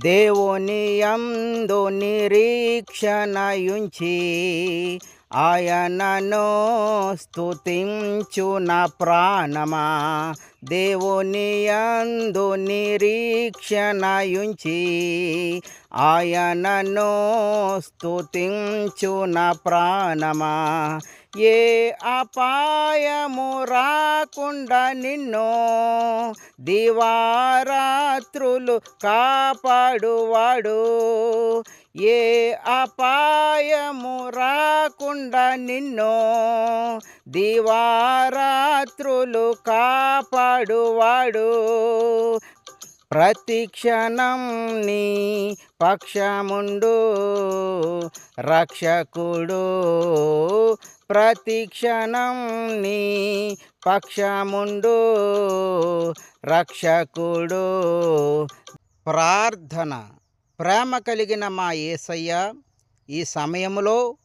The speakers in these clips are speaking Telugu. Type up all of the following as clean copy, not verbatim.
దేవుని యందు నిరీక్షణయుంచి ఆయనను స్తుతించు నా ప్రాణమా. దేవుని యందు నిరీక్షణయుంచి ఆయనను స్తుతించు నా ప్రాణమా. ఏ అపాయము రాకుండా నిన్ను దివారాత్రులు కాపాడువాడు. ఏ అపాయము రాకుండా నిన్ను దివారాత్రులు కాపాడువాడు. ప్రతిక్షణం నీ పక్షముండు రక్షకుడు. ప్రతిక్షణం నీ పక్షముండు రక్షకుడు. ప్రార్థన. ప్రేమ కలిగిన మా యేసయ్య, ఈ సమయంలో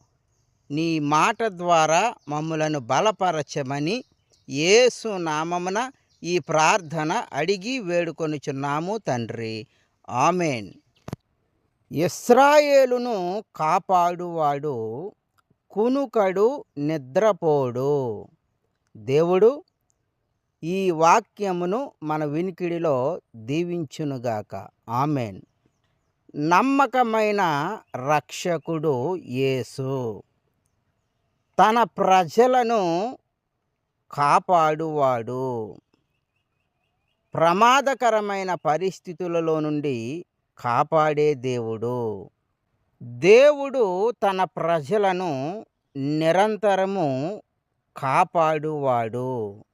నీ మాట ద్వారా మమ్ములను బలపరచమని యేసు నామమున ఈ ప్రార్థన అడిగి వేడుకొనుచున్నాము తండ్రి. ఆమెన్. ఇశ్రాయేలును కాపాడువాడు కునుకడు నిద్రపోడు. దేవుడు ఈ వాక్యమును మన వినికిడిలో దీవించునుగాక. ఆమెన్. నమ్మకమైన రక్షకుడు యేసు తన ప్రజలను కాపాడువాడు. ప్రమాదకరమైన పరిస్థితులలో నుండి కాపాడే దేవుడు. దేవుడు తన ప్రజలను నిరంతరము కాపాడువాడు.